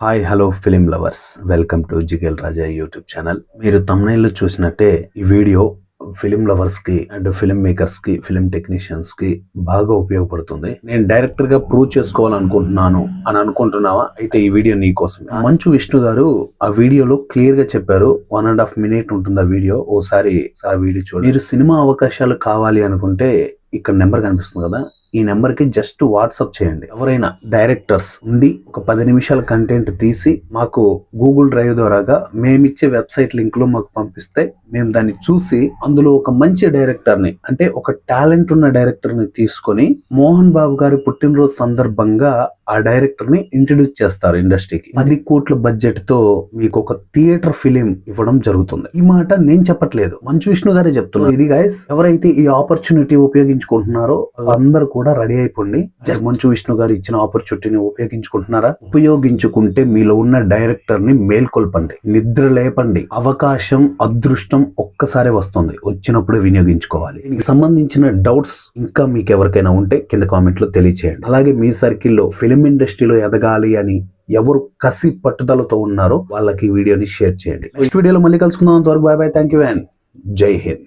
Hi hello film lovers, welcome to Jigel Raja YouTube channel. మీరు తమ్నైల్లో చూసినట్టే ఈ వీడియో ఫిలిం లవర్స్ కి అండ్ ఫిలిం మేకర్స్ కి, ఫిలిం టెక్నీషియన్స్ కి బాగా ఉపయోగపడుతుంది. నేను డైరెక్టర్ గా ప్రూవ్ చేసుకోవాలనుకుంటున్నాను అని అనుకుంటున్నావా? అయితే ఈ వీడియో నీ కోసం. మంచు విష్ణు గారు ఆ వీడియోలో క్లియర్ గా చెప్పారు. 1.5 minute ఉంటుంది ఆ వీడియో. ఓసారి ఆ వీడియో చూడండి. మీరు సినిమా అవకాశాలు కావాలి అనుకుంటే ఇక్కడ నెంబర్ కనిపిస్తుంది కదా, ఈ నెంబర్ కి జస్ట్ వాట్సాప్ చేయండి. ఎవరైనా డైరెక్టర్స్ ఉండి ఒక 10 నిమిషాల కంటెంట్ తీసి మాకు గూగుల్ డ్రైవ్ ద్వారాగా మేమిచ్చే వెబ్సైట్ లింక్ లో మాకు పంపిస్తే మేము దాన్ని చూసి అందులో ఒక మంచి డైరెక్టర్ ని, అంటే ఒక టాలెంట్ ఉన్న డైరెక్టర్ ని తీసుకొని మోహన్ బాబు గారి పుట్టినరోజు సందర్భంగా ఆ డైరెక్టర్ ని ఇంట్రడ్యూస్ చేస్తారు ఇండస్ట్రీకి. 10 కోట్ల బడ్జెట్ తో మీకు ఒక థియేటర్ ఫిలిం ఇవ్వడం జరుగుతుంది. ఈ మాట నేను చెప్పట్లేదు, మంచు విష్ణు గారే చెప్తున్నారు. ఇది గైస్, ఎవరైతే ఈ ఆపర్చునిటీ ఉపయోగించుకుంటున్నారో వాళ్ళందరూ కూడా రెడీ అయిపోండి. మంచు విష్ణు గారు ఇచ్చిన ఆపర్చునిటీని ఉపయోగించుకుంటున్నారా? ఉపయోగించుకుంటే మీలో ఉన్న డైరెక్టర్ ని మేల్కొల్పండి, నిద్ర లేపండి. అవకాశం, అదృష్టం ఒక్కసారి వస్తుంది, వచ్చినప్పుడే వినియోగించుకోవాలి. దీనికి సంబంధించిన డౌట్స్ ఇంకా మీకు ఎవరికైనా ఉంటే కింద కామెంట్ లో తెలియచేయండి. అలాగే మీ సర్కిల్లో ఫిలిం ఇండస్ట్రీలో ఎదగాలి అని ఎవరు కసి పట్టుదలతో ఉన్నారో వాళ్ళకి ఈ వీడియోని షేర్ చేయండి. నెక్స్ట్ వీడియోలో మళ్ళీ కలుసుకుందాం. అంతవరకు bye bye, thank you and జై హింద్.